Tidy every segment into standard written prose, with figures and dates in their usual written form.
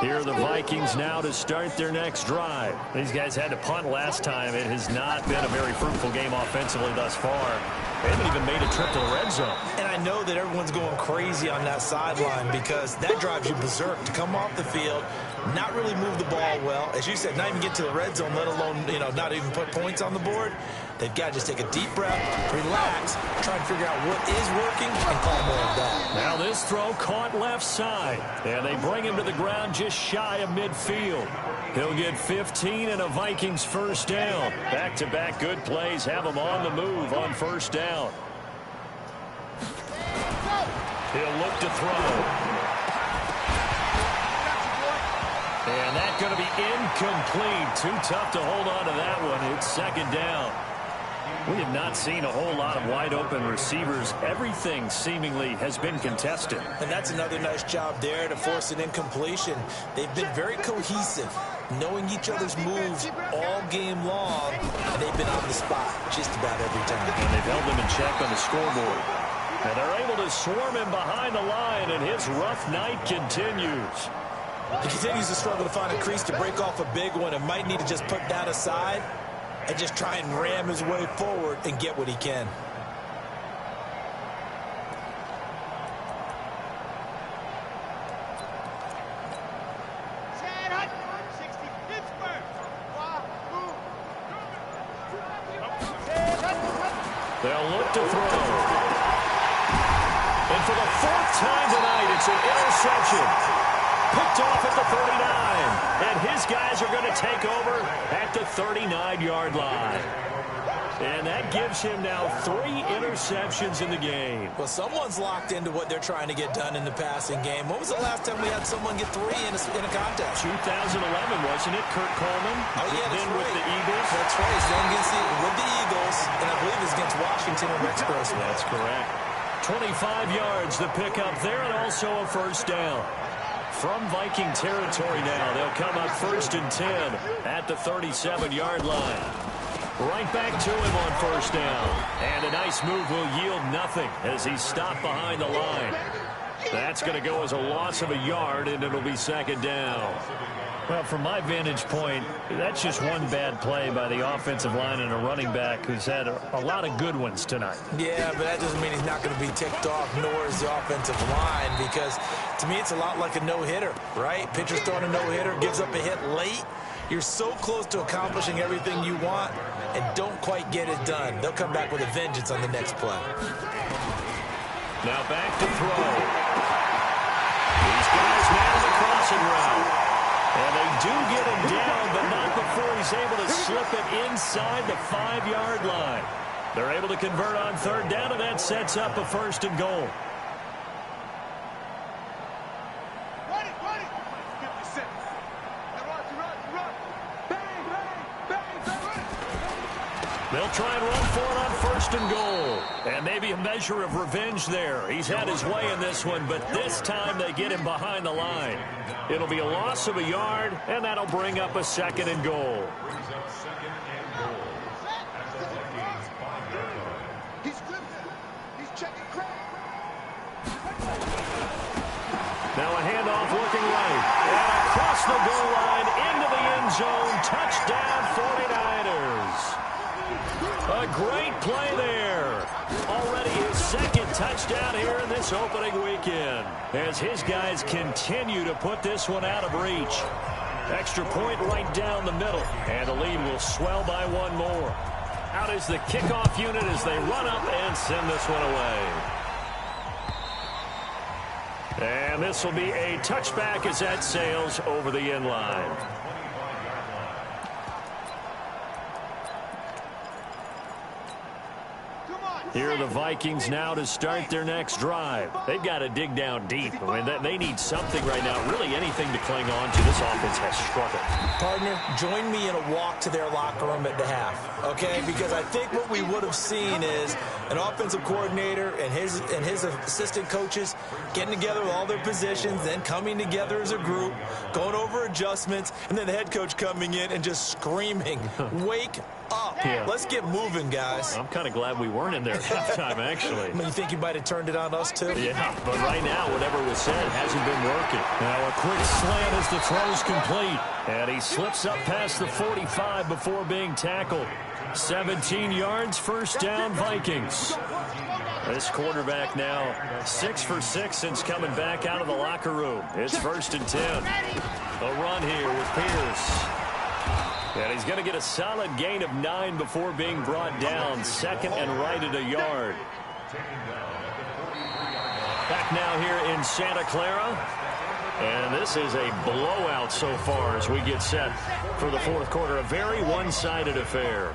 Here are the Vikings now to start their next drive. These guys had to punt last time. It has not been a very fruitful game offensively thus far. They haven't even made a trip to the red zone. And I know that everyone's going crazy on that sideline because that drives you berserk to come off the field, not really move the ball well. As you said, not even get to the red zone, let alone, not even put points on the board. They've got to just take a deep breath, relax, try and figure out what is working, and call more of that. Now this throw caught left side, and they bring him to the ground just shy of midfield. He'll get 15 and a Vikings first down. Back-to-back good plays have him on the move on first down. He'll look to throw. And that's going to be incomplete. Too tough to hold on to that one. It's second down. We have not seen a whole lot of wide-open receivers. Everything seemingly has been contested. And that's another nice job there to force an incompletion. They've been very cohesive, knowing each other's moves all game long, and they've been on the spot just about every time. And they've held them in check on the scoreboard. And they're able to swarm him behind the line, and his rough night continues. He continues to struggle to find a crease to break off a big one and might need to just put that aside and just try and ram his way forward and get what he can. They'll look to throw. And for the fourth time tonight, it's an interception. Picked off at the 39. And his guys are going to take over at the 39-yard line. And that gives him now 3 interceptions in the game. Well, someone's locked into what they're trying to get done in the passing game. When was the last time we had someone get 3 in a contest? 2011, wasn't it? Kurt Coleman. Oh, yeah, that's then right. with the Eagles. That's right. He's then with the Eagles, and I believe it's against Washington and Rex Grossman. That's correct. 25 yards the pickup there, and also a first down. From Viking territory now, they'll come up 1st and 10 at the 37-yard line. Right back to him on first down. And a nice move will yield nothing as he's stopped behind the line. That's going to go as a loss of a yard, and it'll be second down. Well, from my vantage point, that's just one bad play by the offensive line and a running back who's had a lot of good ones tonight. Yeah, but that doesn't mean he's not going to be ticked off, nor is the offensive line, because to me it's a lot like a no-hitter, right? Pitcher's throwing a no-hitter, gives up a hit late. You're so close to accomplishing everything you want and don't quite get it done. They'll come back with a vengeance on the next play. Now back to throw. These guys man the crossing route. And they do get him down, but not before he's able to slip it inside the 5-yard line. They're able to convert on third down, and that sets up a 1st and goal. They'll try and run for it on 1st and goal. And maybe a measure of revenge there. He's had his way in this one, but this time they get him behind the line. It'll be a loss of a yard, and that'll bring up a 2nd and goal. Now a handoff looking right. And across the goal line into the end zone. Touchdown 49ers. A great play there. Already his 2nd touchdown here in this opening weekend, as his guys continue to put this one out of reach. Extra point right down the middle, and the lead will swell by 1 more. Out is the kickoff unit as they run up and send this one away. And this will be a touchback as that sails over the end line. Here are the Vikings now to start their next drive. They've got to dig down deep. I mean, they need something right now, really anything to cling on to. This offense has struggled. Partner, join me in a walk to their locker room at the half, okay? Because I think what we would have seen is an offensive coordinator and his assistant coaches getting together with all their positions, then coming together as a group, going over adjustments, and then the head coach coming in and just screaming, "Wake up." Yeah. Let's get moving, guys. I'm kind of glad we weren't in there at halftime, actually. You think you might have turned it on us, too? Yeah, but right now, whatever was said hasn't been working. Now a quick slant as the throw's complete. And he slips up past the 45 before being tackled. 17 yards, first down, Vikings. This quarterback now 6 for 6 since coming back out of the locker room. It's 1st and 10. A run here with Pierce. And he's going to get a solid gain of 9 before being brought down. 2nd and right at a yard. Back now here in Santa Clara. And this is a blowout so far as we get set for the 4th quarter. A very one-sided affair.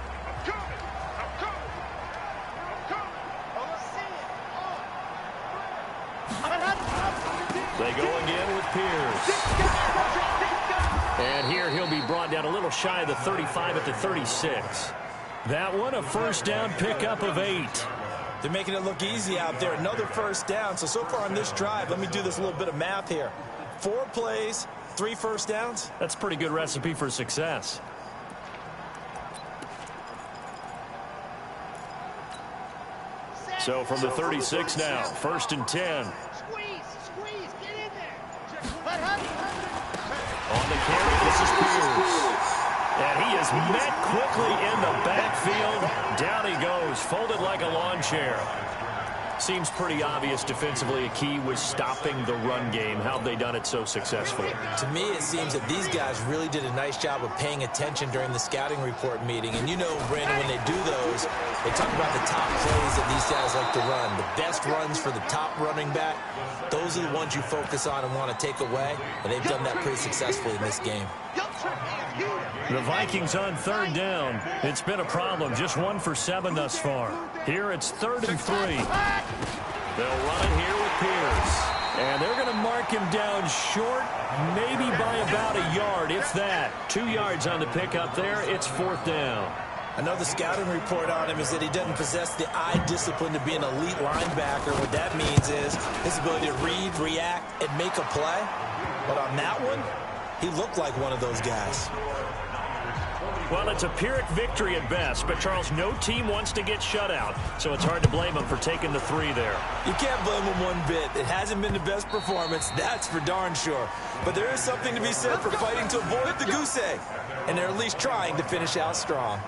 They go again with Pierce. And here he'll be brought down a little shy of the 35 at the 36. That one a first down pickup of 8. They're making it look easy out there. Another first down. So far on this drive, let me do this little bit of math here. 4 plays, 3 first downs. That's a pretty good recipe for success. So from the 36 now, 1st and 10. On the carry, this is Pierce. And he is met quickly in the backfield. Down he goes, folded like a lawn chair. Seems pretty obvious defensively a key was stopping the run game. How have they done it so successfully? To me, it seems that these guys really did a nice job of paying attention during the scouting report meeting. And you know, Brandon, when they do those, they talk about the top plays that these guys like to run. The best runs for the top running back, those are the ones you focus on and want to take away. And they've done that pretty successfully in this game. The Vikings on 3rd down. It's been a problem. Just 1 for 7 thus far. Here it's 3rd and 3. They'll run it here with Pierce. And they're going to mark him down short, maybe by about a yard, if that. 2 yards on the pickup there. It's 4th down. I know the scouting report on him is that he doesn't possess the eye discipline to be an elite linebacker. What that means is his ability to read, react, and make a play. But on that one, he looked like one of those guys. Well, it's a Pyrrhic victory at best, but, Charles, no team wants to get shut out, so it's hard to blame them for taking the 3 there. You can't blame them one bit. It hasn't been the best performance, that's for darn sure. But there is something to be said for fighting to avoid the goose egg, and they're at least trying to finish out strong.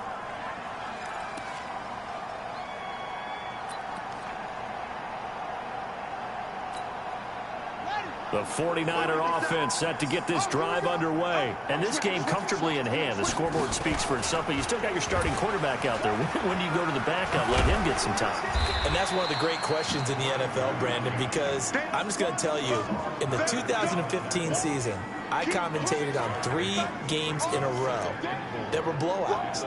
The 49er offense set to get this drive underway. And this game comfortably in hand. The scoreboard speaks for itself, but you still got your starting quarterback out there. When do you go to the backup, let him get some time? And that's one of the great questions in the NFL, Brandon, because I'm just going to tell you, in the 2015 season, I commentated on 3 games in a row that were blowouts.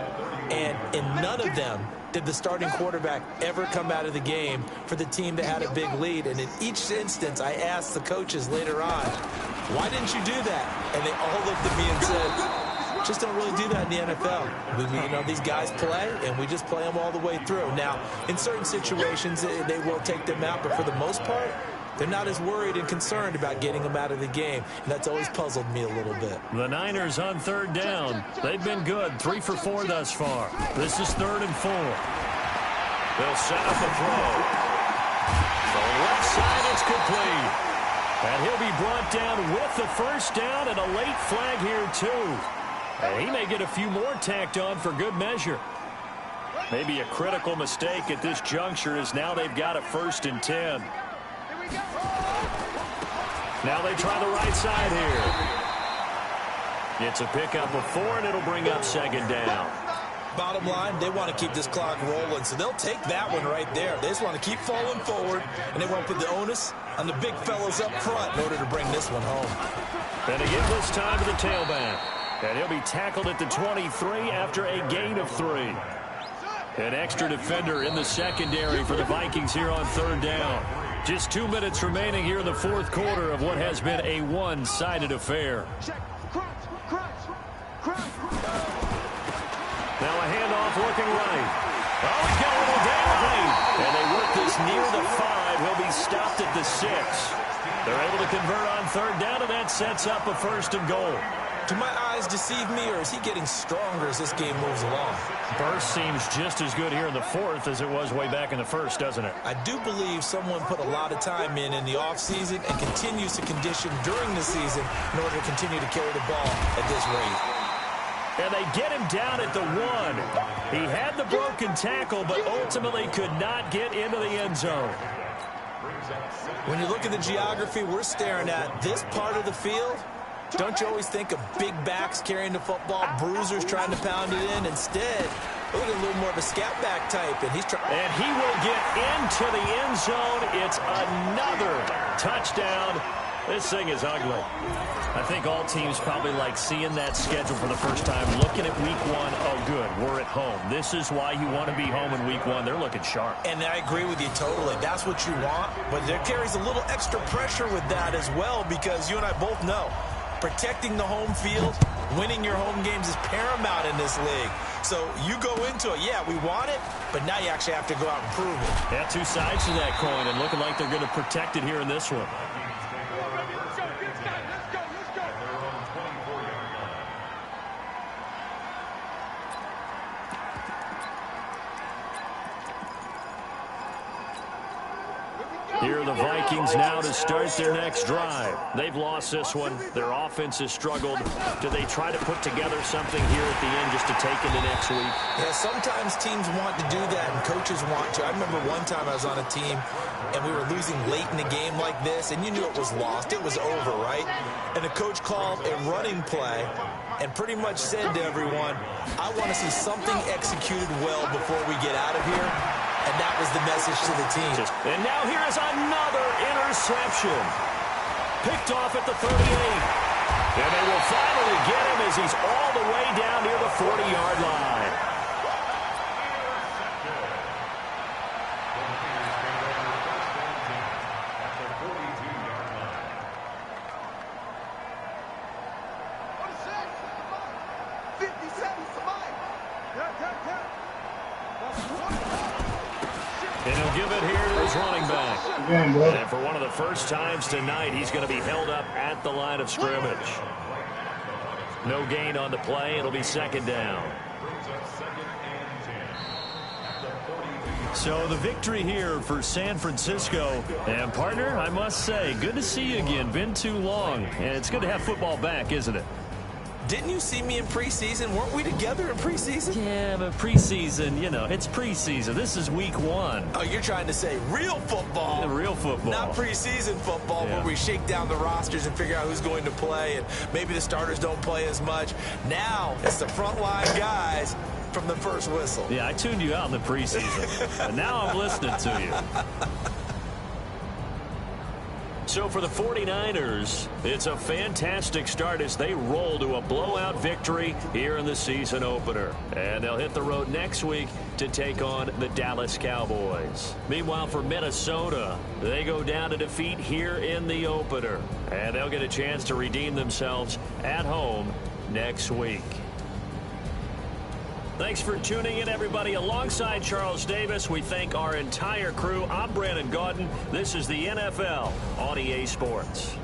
And in none of them did the starting quarterback ever come out of the game for the team that had a big lead. And in each instance, I asked the coaches later on, why didn't you do that? And they all looked at me and said, just don't really do that in the NFL. You know, these guys play, and we just play them all the way through. Now, in certain situations, they will take them out, but for the most part, they're not as worried and concerned about getting them out of the game. And that's always puzzled me a little bit. The Niners on 3rd down. They've been good. 3 for 4 thus far. This is 3rd and 4. They'll set up a throw. The left side, it's complete. And he'll be brought down with the first down and a late flag here, too. And he may get a few more tacked on for good measure. Maybe a critical mistake at this juncture as now they've got a 1st and 10. Now they try the right side here. It's a pickup of 4, and it'll bring up 2nd down. Bottom line, they want to keep this clock rolling, so they'll take that one right there. They just want to keep falling forward, and they want to put the onus on the big fellas up front in order to bring this one home. And again this time to the tailback. And he'll be tackled at the 23 after a gain of 3. An extra defender in the secondary for the Vikings here on 3rd down. Just 2 minutes remaining here in the 4th quarter of what has been a one-sided affair. Now a handoff looking right. Oh, he's got a little daylight. And they work this near the 5. He'll be stopped at the 6. They're able to convert on 3rd down, and that sets up a 1st and goal. Do my eyes deceive me, or is he getting stronger as this game moves along? Burst seems just as good here in the fourth as it was way back in the first, doesn't it? I do believe someone put a lot of time in the offseason and continues to condition during the season in order to continue to carry the ball at this rate. And they get him down at the 1. He had the broken tackle, but ultimately could not get into the end zone. When you look at the geography we're staring at, this part of the field, don't you always think of big backs carrying the football, bruisers trying to pound it in? Instead, look at a little more of a scat back type, and he's trying. And he will get into the end zone. It's another touchdown. This thing is ugly. I think all teams probably like seeing that schedule for the first time, looking at week 1. Oh, good, we're at home. This is why you want to be home in week 1. They're looking sharp. And I agree with you totally. That's what you want, but there carries a little extra pressure with that as well, because you and I both know protecting the home field, winning your home games is paramount in this league. So you go into it, yeah, we want it, but now you actually have to go out and prove it. Yeah, two sides to that coin, and looking like they're going to protect it here in this one. Here are the Vikings now to start their next drive. They've lost this one. Their offense has struggled. Do they try to put together something here at the end just to take into next week? Yeah, sometimes teams want to do that and coaches want to. I remember one time I was on a team and we were losing late in a game like this, and you knew it was lost. It was over, right? And the coach called a running play and pretty much said to everyone, I want to see something executed well before we get out of here. And that was the message to the team. And now here is another interception. Picked off at the 38. And they will finally get him as he's all the way down near the 40-yard line. And he'll give it here to his running back. And for one of the first times tonight, he's going to be held up at the line of scrimmage. No gain on the play. It'll be second down. So the victory here for San Francisco. And, partner, I must say, good to see you again. Been too long. And it's good to have football back, isn't it? Didn't you see me in preseason? Weren't we together in preseason? Yeah, but preseason, you know, it's preseason. This is week 1. Oh, you're trying to say real football. Yeah, real football. Not preseason football, where we shake down the rosters and figure out who's going to play, and maybe the starters don't play as much. Now it's the frontline guys from the first whistle. Yeah, I tuned you out in the preseason. And now I'm listening to you. So for the 49ers, it's a fantastic start as they roll to a blowout victory here in the season opener. And they'll hit the road next week to take on the Dallas Cowboys. Meanwhile, for Minnesota, they go down to defeat here in the opener. And they'll get a chance to redeem themselves at home next week. Thanks for tuning in, everybody. Alongside Charles Davis, we thank our entire crew. I'm Brandon Gaudin. This is the NFL on EA Sports.